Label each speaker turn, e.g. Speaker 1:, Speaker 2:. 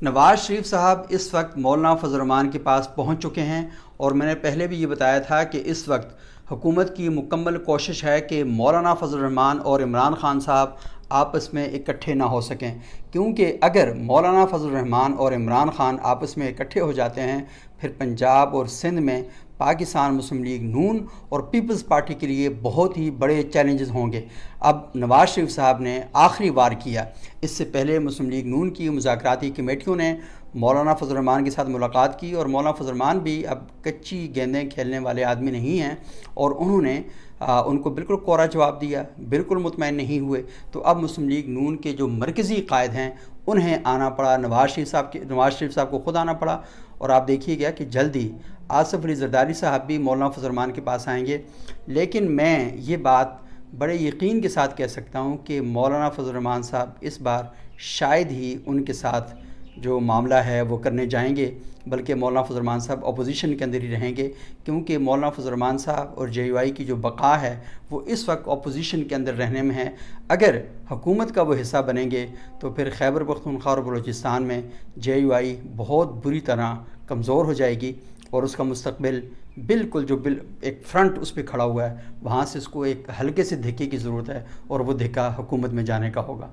Speaker 1: नवाज़ शरीफ साहब इस वक्त मौलाना फजल रहमान के पास पहुंच चुके हैं और मैंने पहले भी ये बताया था कि इस वक्त हुकूमत की मुकम्मल कोशिश है कि मौलाना फजल रहमान और इमरान खान साहब आपस में इकट्ठे ना हो सकें, क्योंकि अगर मौलाना फजल रहमान और इमरान खान आपस में इकट्ठे हो जाते हैं फिर पंजाब और सिंध में पाकिस्तान मुस्लिम लीग नून और पीपल्स पार्टी के लिए बहुत ही बड़े चैलेंजेस होंगे। अब नवाज़ शरीफ साहब ने आखिरी वार किया। इससे पहले मुस्लिम लीग नून की मुज़ाकराती कमेटियों ने मौलाना फजल रहमान के साथ मुलाकात की और मौलाना फजल रहमान भी अब कच्ची गेंदें खेलने वाले आदमी नहीं हैं और उन्होंने उनको बिल्कुल कोरा जवाब दिया, बिल्कुल मुतमईन नहीं हुए। तो अब मुस्लिम लीग नून के जो मरकज़ी कायद हैं उन्हें आना पड़ा, नवाज़ शरीफ साहब को ख़ुद आना पड़ा। और आप देखिएगा कि जल्दी आसिफ अली ज़रदारी साहब भी मौलाना फजल रहमान के पास आएंगे। लेकिन मैं ये बात बड़े यकीन के साथ कह सकता हूँ कि मौलाना फजल रहमान साहब इस बार शायद ही उनके साथ जो मामला है वो करने जाएंगे, बल्कि मौलाना फजल रहमान साहब अपोजिशन के अंदर ही रहेंगे, क्योंकि मौलाना फजल रहमान साहब और JUI की जो बका है वो इस वक्त अपोजिशन के अंदर रहने में है। अगर हुकूमत का वो हिस्सा बनेंगे तो फिर खैबर पख्तूनख्वा और बलूचिस्तान में JUI बहुत बुरी तरह कमज़ोर हो जाएगी और उसका मुस्तकबिल बिल्कुल एक फ्रंट उस पर खड़ा हुआ है, वहाँ से इसको एक हल्के से धक्के की ज़रूरत है और वो धक्का हुकूमत में जाने का होगा।